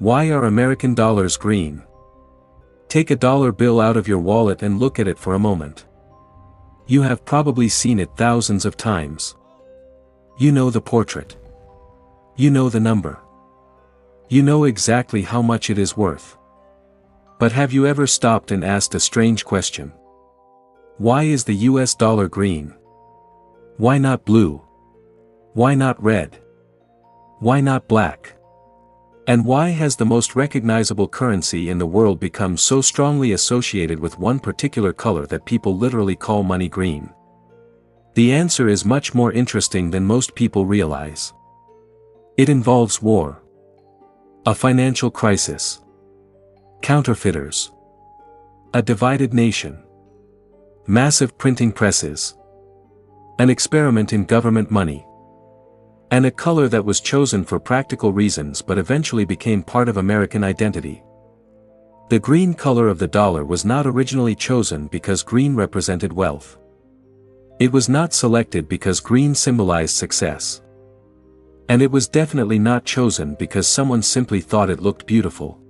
Why are American dollars green? Take a dollar bill out of your wallet and look at it for a moment. You have probably seen it thousands of times. You know the portrait. You know the number. You know exactly how much it is worth. But have you ever stopped and asked a strange question? Why is the US dollar green? Why not blue? Why not red? Why not black? And why has the most recognizable currency in the world become so strongly associated with one particular color that people literally call money green? The answer is much more interesting than most people realize. It involves war, a financial crisis, counterfeiters, a divided nation, massive printing presses, an experiment in government money, and a color that was chosen for practical reasons but eventually became part of American identity. The green color of the dollar was not originally chosen because green represented wealth. It was not selected because green symbolized success. And it was definitely not chosen because someone simply thought it looked beautiful.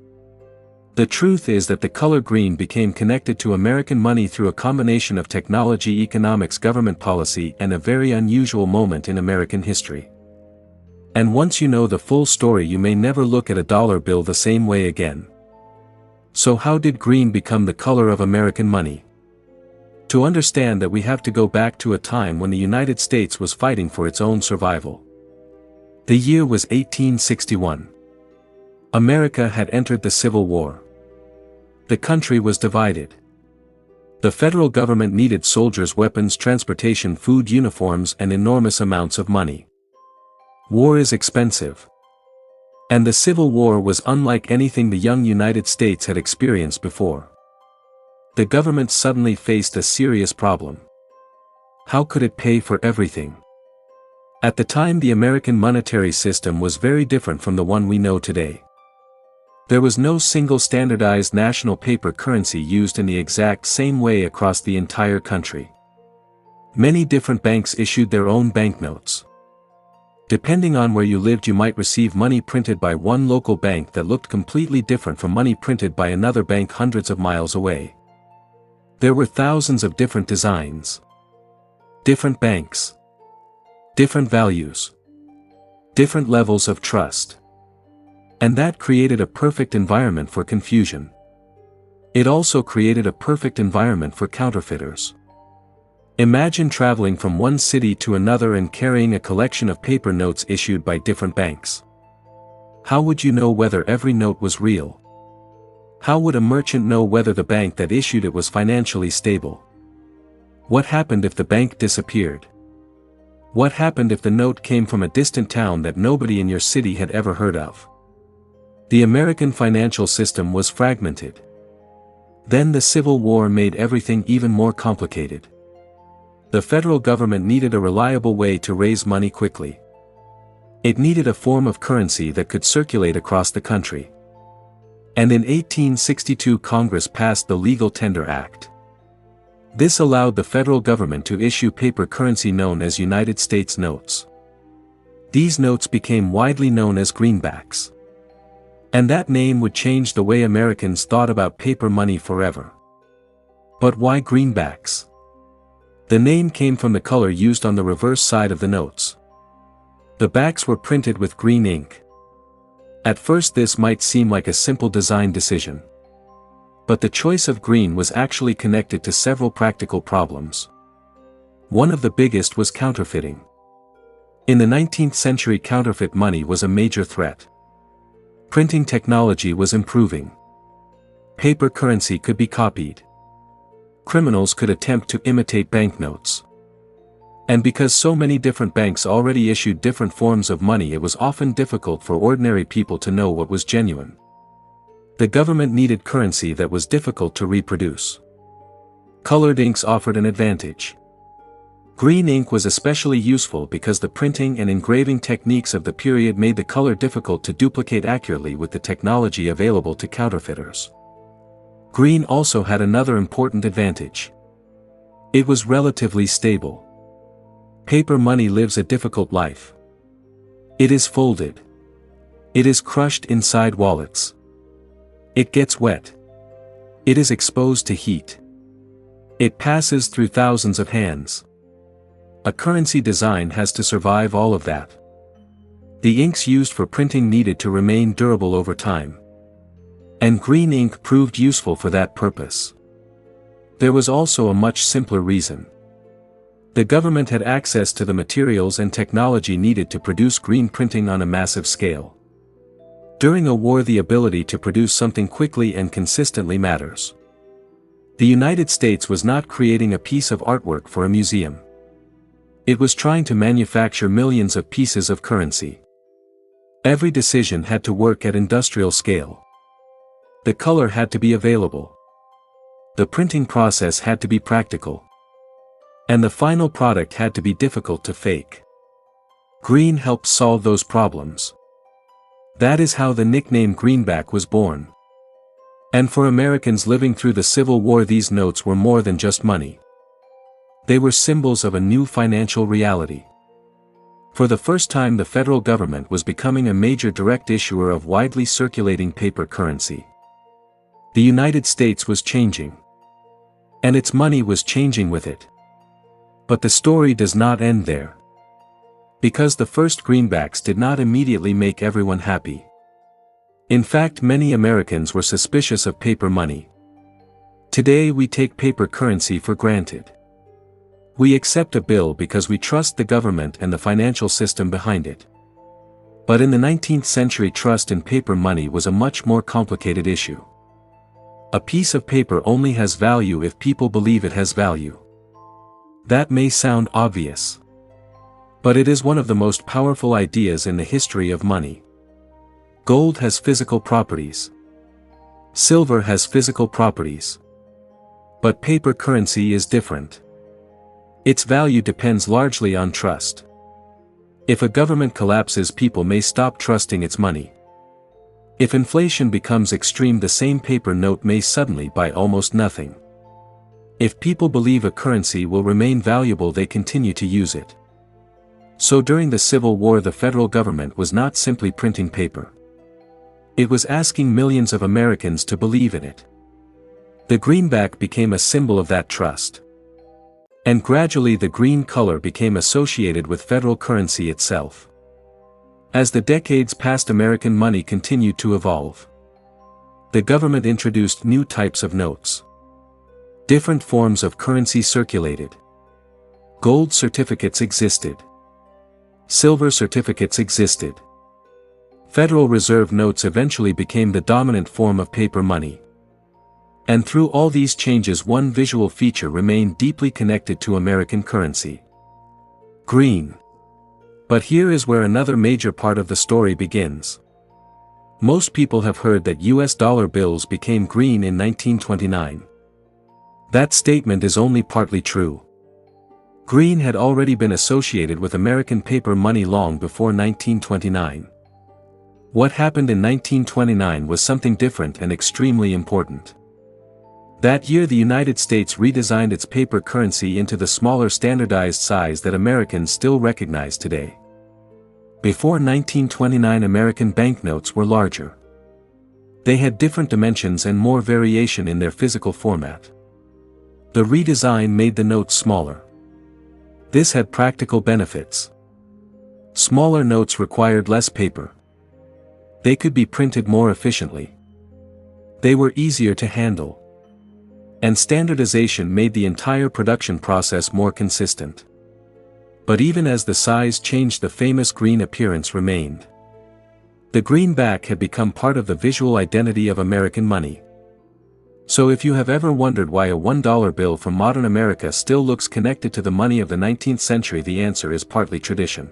The truth is that the color green became connected to American money through a combination of technology, economics, government policy, and a very unusual moment in American history. And once you know the full story, you may never look at a dollar bill the same way again. So how did green become the color of American money? To understand that, we have to go back to a time when the United States was fighting for its own survival. The year was 1861. America had entered the Civil War. The country was divided. The federal government needed soldiers, weapons, transportation, food, uniforms, and enormous amounts of money. War is expensive. And the Civil War was unlike anything the young United States had experienced before. The government suddenly faced a serious problem. How could it pay for everything? At the time, the American monetary system was very different from the one we know today. There was no single standardized national paper currency used in the exact same way across the entire country. Many different banks issued their own banknotes. Depending on where you lived, you might receive money printed by one local bank that looked completely different from money printed by another bank hundreds of miles away. There were thousands of different designs, different banks, different values, different levels of trust. And that created a perfect environment for confusion. It also created a perfect environment for counterfeiters. Imagine traveling from one city to another and carrying a collection of paper notes issued by different banks. How would you know whether every note was real? How would a merchant know whether the bank that issued it was financially stable? What happened if the bank disappeared? What happened if the note came from a distant town that nobody in your city had ever heard of? The American financial system was fragmented. Then the Civil War made everything even more complicated. The federal government needed a reliable way to raise money quickly. It needed a form of currency that could circulate across the country. And in 1862 Congress passed the Legal Tender Act. This allowed the federal government to issue paper currency known as United States notes. These notes became widely known as greenbacks. And that name would change the way Americans thought about paper money forever. But why greenbacks? The name came from the color used on the reverse side of the notes. The backs were printed with green ink. At first this might seem like a simple design decision. But the choice of green was actually connected to several practical problems. One of the biggest was counterfeiting. In the 19th century, counterfeit money was a major threat. Printing technology was improving. Paper currency could be copied. Criminals could attempt to imitate banknotes. And because so many different banks already issued different forms of money, it was often difficult for ordinary people to know what was genuine. The government needed currency that was difficult to reproduce. Colored inks offered an advantage. Green ink was especially useful because the printing and engraving techniques of the period made the color difficult to duplicate accurately with the technology available to counterfeiters. Green also had another important advantage. It was relatively stable. Paper money lives a difficult life. It is folded. It is crushed inside wallets. It gets wet. It is exposed to heat. It passes through thousands of hands. A currency design has to survive all of that. The inks used for printing needed to remain durable over time. And green ink proved useful for that purpose. There was also a much simpler reason. The government had access to the materials and technology needed to produce green printing on a massive scale. During a war, the ability to produce something quickly and consistently matters. The United States was not creating a piece of artwork for a museum. It was trying to manufacture millions of pieces of currency. Every decision had to work at industrial scale. The color had to be available. The printing process had to be practical. And the final product had to be difficult to fake. Green helped solve those problems. That is how the nickname Greenback was born. And for Americans living through the Civil War, these notes were more than just money. They were symbols of a new financial reality. For the first time, the federal government was becoming a major direct issuer of widely circulating paper currency. The United States was changing. And its money was changing with it. But the story does not end there. Because the first greenbacks did not immediately make everyone happy. In fact, many Americans were suspicious of paper money. Today we take paper currency for granted. We accept a bill because we trust the government and the financial system behind it. But in the 19th century, trust in paper money was a much more complicated issue. A piece of paper only has value if people believe it has value. That may sound obvious. But it is one of the most powerful ideas in the history of money. Gold has physical properties. Silver has physical properties. But paper currency is different. Its value depends largely on trust. If a government collapses, people may stop trusting its money. If inflation becomes extreme, the same paper note may suddenly buy almost nothing. If people believe a currency will remain valuable, they continue to use it. So during the Civil War, the federal government was not simply printing paper. It was asking millions of Americans to believe in it. The greenback became a symbol of that trust. And gradually the green color became associated with federal currency itself. As the decades passed, American money continued to evolve. The government introduced new types of notes. Different forms of currency circulated. Gold certificates existed. Silver certificates existed. Federal Reserve notes eventually became the dominant form of paper money. And through all these changes, one visual feature remained deeply connected to American currency. Green. But here is where another major part of the story begins. Most people have heard that US dollar bills became green in 1929. That statement is only partly true. Green had already been associated with American paper money long before 1929. What happened in 1929 was something different and extremely important. That year, the United States redesigned its paper currency into the smaller standardized size that Americans still recognize today. Before 1929, American banknotes were larger. They had different dimensions and more variation in their physical format. The redesign made the notes smaller. This had practical benefits. Smaller notes required less paper. They could be printed more efficiently. They were easier to handle. And standardization made the entire production process more consistent. But even as the size changed, the famous green appearance remained. The greenback had become part of the visual identity of American money. So if you have ever wondered why a $1 bill from modern America still looks connected to the money of the 19th century, the answer is partly tradition.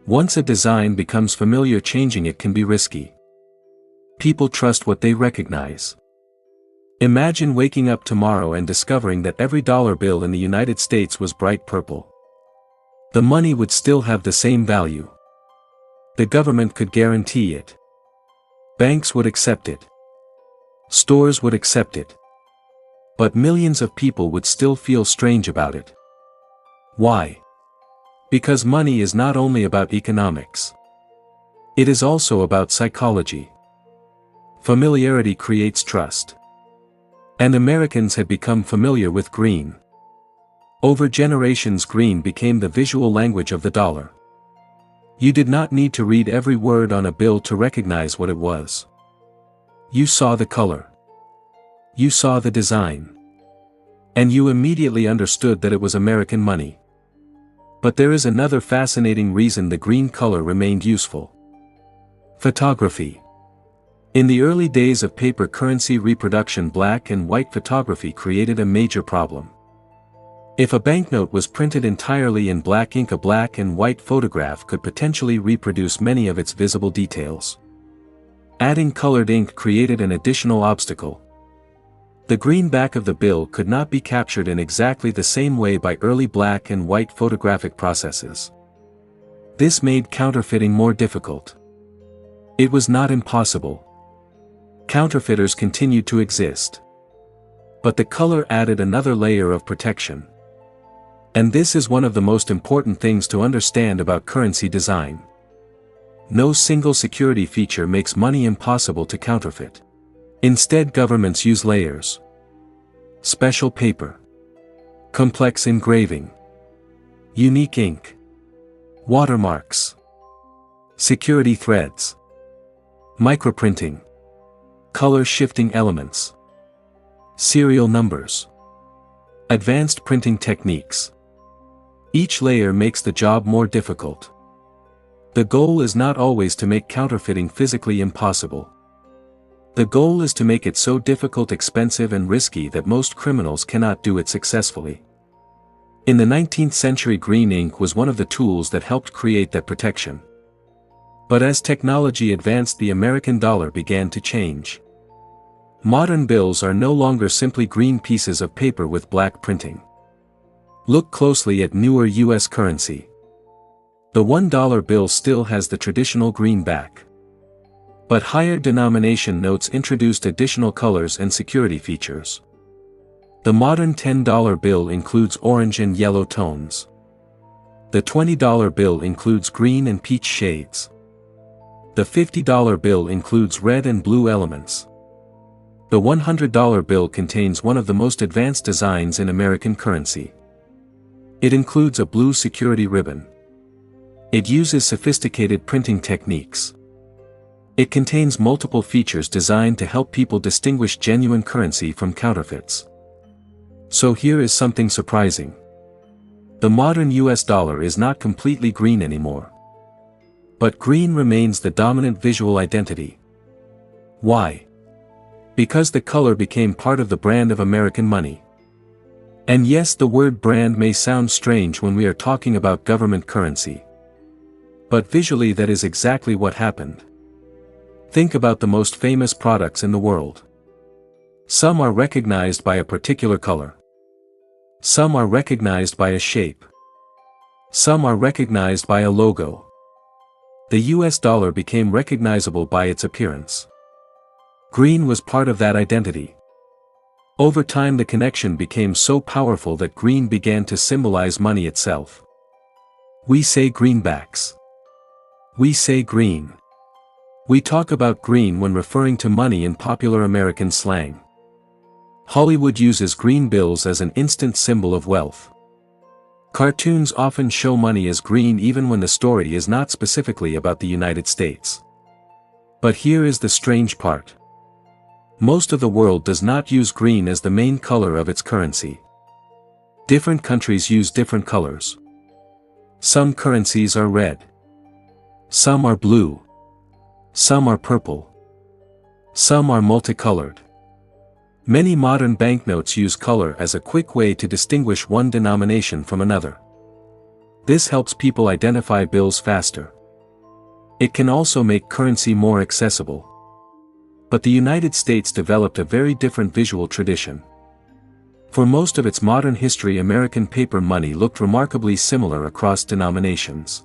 Once a design becomes familiar, changing it can be risky. People trust what they recognize. Imagine waking up tomorrow and discovering that every dollar bill in the United States was bright purple. The money would still have the same value. The government could guarantee it. Banks would accept it. Stores would accept it. But millions of people would still feel strange about it. Why? Because money is not only about economics. It is also about psychology. Familiarity creates trust. And Americans had become familiar with green. Over generations, green became the visual language of the dollar. You did not need to read every word on a bill to recognize what it was. You saw the color. You saw the design. And you immediately understood that it was American money. But there is another fascinating reason the green color remained useful. Photography. In the early days of paper currency reproduction, black and white photography created a major problem. If a banknote was printed entirely in black ink, a black and white photograph could potentially reproduce many of its visible details. Adding colored ink created an additional obstacle. The greenback of the bill could not be captured in exactly the same way by early black and white photographic processes. This made counterfeiting more difficult. It was not impossible. Counterfeiters continued to exist. But the color added another layer of protection. And this is one of the most important things to understand about currency design. No single security feature makes money impossible to counterfeit. Instead, governments use layers. Special paper. Complex engraving. Unique ink. Watermarks. Security threads. Microprinting. Color shifting elements. Serial numbers. Advanced printing techniques. Each layer makes the job more difficult. The goal is not always to make counterfeiting physically impossible. The goal is to make it so difficult, expensive, and risky that most criminals cannot do it successfully. In the 19th century, green ink was one of the tools that helped create that protection. But as technology advanced, the American dollar began to change. Modern bills are no longer simply green pieces of paper with black printing. Look closely at newer U.S. currency. The $1 bill still has the traditional green back. But higher denomination notes introduced additional colors and security features. The modern $10 bill includes orange and yellow tones. The $20 bill includes green and peach shades. The $50 bill includes red and blue elements. The $100 bill contains one of the most advanced designs in American currency. It includes a blue security ribbon. It uses sophisticated printing techniques. It contains multiple features designed to help people distinguish genuine currency from counterfeits. So here is something surprising. The modern US dollar is not completely green anymore. But green remains the dominant visual identity. Why? Because the color became part of the brand of American money. And yes, the word brand may sound strange when we are talking about government currency. But visually, that is exactly what happened. Think about the most famous products in the world. Some are recognized by a particular color. Some are recognized by a shape. Some are recognized by a logo. The US dollar became recognizable by its appearance. Green was part of that identity. Over time, the connection became so powerful that green began to symbolize money itself. We say greenbacks. We say green. We talk about green when referring to money in popular American slang. Hollywood uses green bills as an instant symbol of wealth. Cartoons often show money as green even when the story is not specifically about the United States. But here is the strange part. Most of the world does not use green as the main color of its currency. Different countries use different colors. Some currencies are red. Some are blue. Some are purple. Some are multicolored. Many modern banknotes use color as a quick way to distinguish one denomination from another. This helps people identify bills faster. It can also make currency more accessible. But the United States developed a very different visual tradition. For most of its modern history, American paper money looked remarkably similar across denominations.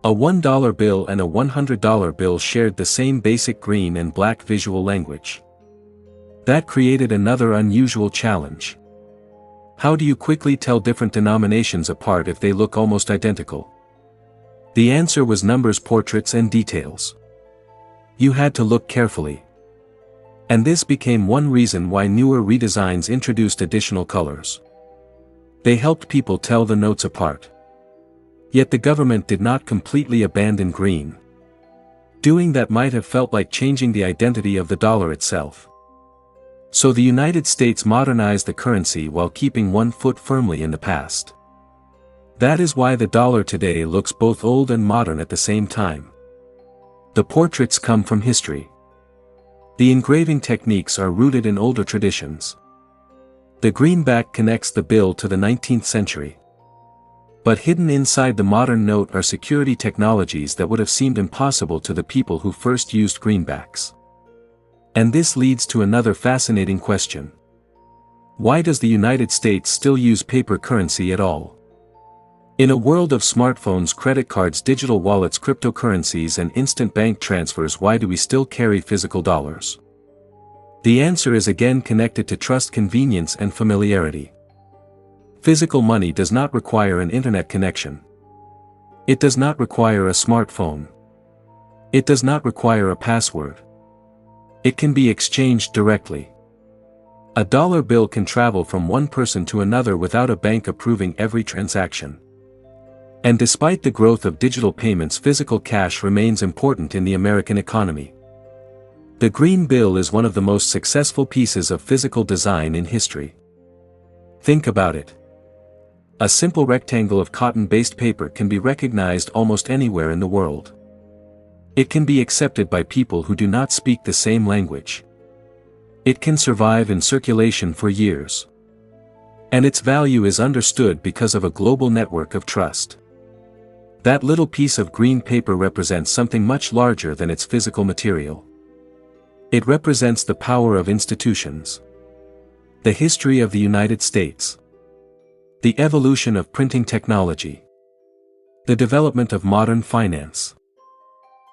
A $1 bill and a $100 bill shared the same basic green and black visual language. That created another unusual challenge. How do you quickly tell different denominations apart if they look almost identical? The answer was numbers, portraits, and details. You had to look carefully. And this became one reason why newer redesigns introduced additional colors. They helped people tell the notes apart. Yet the government did not completely abandon green. Doing that might have felt like changing the identity of the dollar itself. So the United States modernized the currency while keeping one foot firmly in the past. That is why the dollar today looks both old and modern at the same time. The portraits come from history. The engraving techniques are rooted in older traditions. The greenback connects the bill to the 19th century. But hidden inside the modern note are security technologies that would have seemed impossible to the people who first used greenbacks. And this leads to another fascinating question. Why does the United States still use paper currency at all? In a world of smartphones, credit cards, digital wallets, cryptocurrencies, and instant bank transfers, why do we still carry physical dollars? The answer is again connected to trust, convenience, and familiarity. Physical money does not require an internet connection. It does not require a smartphone. It does not require a password. It can be exchanged directly. A dollar bill can travel from one person to another without a bank approving every transaction. And despite the growth of digital payments, physical cash remains important in the American economy. The green bill is one of the most successful pieces of physical design in history. Think about it. A simple rectangle of cotton-based paper can be recognized almost anywhere in the world. It can be accepted by people who do not speak the same language. It can survive in circulation for years. And its value is understood because of a global network of trust. That little piece of green paper represents something much larger than its physical material. It represents the power of institutions. The history of the United States. The evolution of printing technology. The development of modern finance.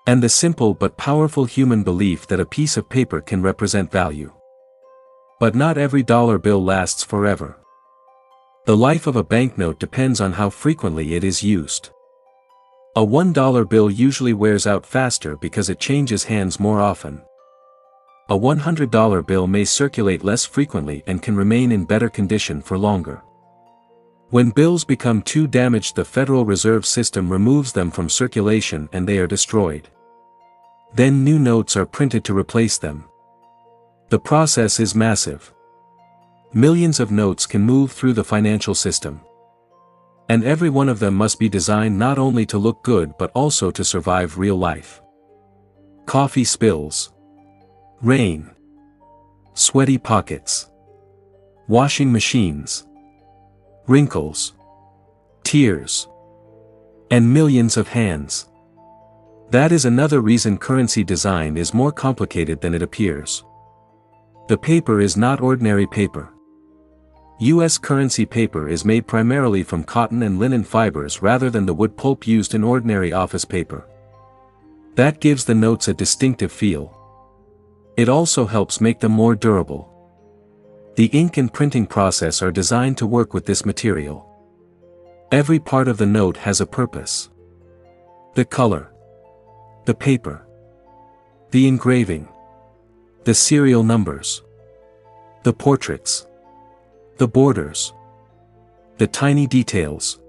And the simple but powerful human belief that a piece of paper can represent value. But not every dollar bill lasts forever. The life of a banknote depends on how frequently it is used. A $1 bill usually wears out faster because it changes hands more often. A $100 bill may circulate less frequently and can remain in better condition for longer. When bills become too damaged, the Federal Reserve System removes them from circulation and they are destroyed. Then new notes are printed to replace them. The process is massive. Millions of notes can move through the financial system. And every one of them must be designed not only to look good but also to survive real life. Coffee spills. Rain. Sweaty pockets. Washing machines. Wrinkles. Tears. And millions of hands. That is another reason currency design is more complicated than it appears. The paper is not ordinary paper. U.S. currency paper is made primarily from cotton and linen fibers rather than the wood pulp used in ordinary office paper. That gives the notes a distinctive feel. It also helps make them more durable. The ink and printing process are designed to work with this material. Every part of the note has a purpose. The color. The paper. The engraving. The serial numbers. The portraits. The borders. The tiny details.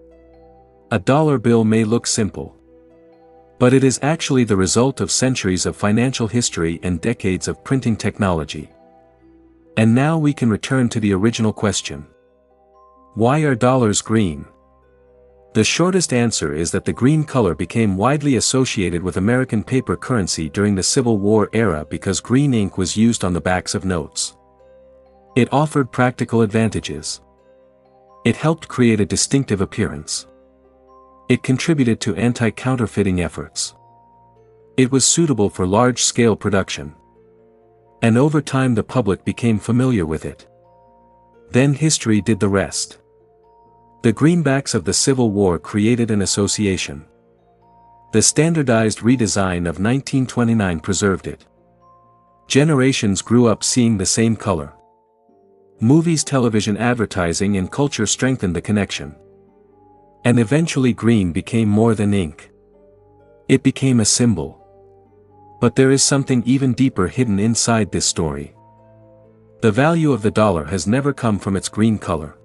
A dollar bill may look simple. But it is actually the result of centuries of financial history and decades of printing technology. And now we can return to the original question. Why are dollars green? The shortest answer is that the green color became widely associated with American paper currency during the Civil War era because green ink was used on the backs of notes. It offered practical advantages. It helped create a distinctive appearance. It contributed to anti-counterfeiting efforts. It was suitable for large-scale production. And over time the public became familiar with it. Then history did the rest. The greenbacks of the Civil War created an association. The standardized redesign of 1929 preserved it. Generations grew up seeing the same color. Movies, television, advertising, and culture strengthened the connection. And eventually green became more than ink. It became a symbol. But there is something even deeper hidden inside this story. The value of the dollar has never come from its green color.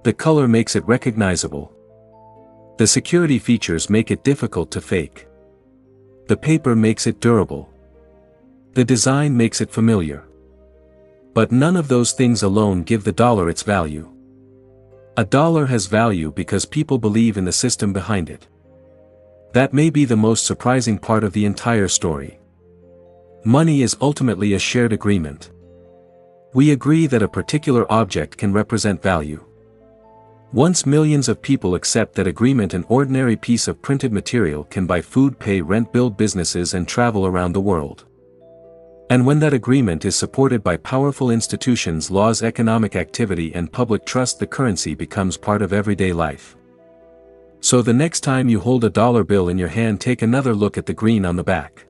The color makes it recognizable. The security features make it difficult to fake. The paper makes it durable. The design makes it familiar. But none of those things alone give the dollar its value. A dollar has value because people believe in the system behind it. That may be the most surprising part of the entire story. Money is ultimately a shared agreement. We agree that a particular object can represent value. Once millions of people accept that agreement, an ordinary piece of printed material can buy food, pay rent, build businesses, and travel around the world. And when that agreement is supported by powerful institutions, laws, economic activity, and public trust, the currency becomes part of everyday life. So the next time you hold a dollar bill in your hand, take another look at the green on the back.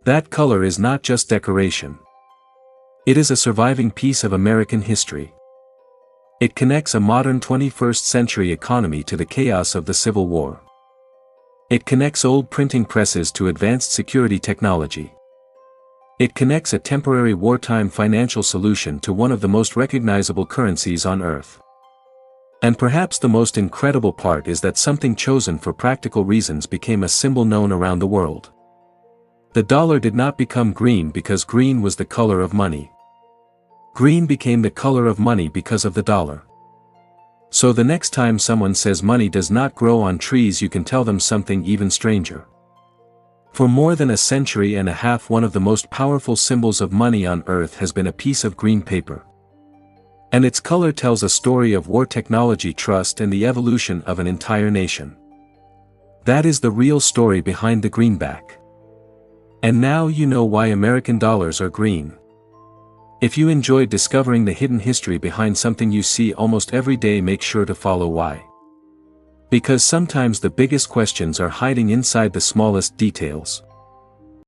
That color is not just decoration. It is a surviving piece of American history. It connects a modern 21st century economy to the chaos of the Civil War. It connects old printing presses to advanced security technology. It connects a temporary wartime financial solution to one of the most recognizable currencies on Earth. And perhaps the most incredible part is that something chosen for practical reasons became a symbol known around the world. The dollar did not become green because green was the color of money. Green became the color of money because of the dollar. So the next time someone says money does not grow on trees, you can tell them something even stranger. For more than a century and a half, one of the most powerful symbols of money on Earth has been a piece of green paper. And its color tells a story of war, technology, trust, and the evolution of an entire nation. That is the real story behind the greenback. And now you know why American dollars are green. If you enjoyed discovering the hidden history behind something you see almost every day, make sure to follow why. Because sometimes the biggest questions are hiding inside the smallest details.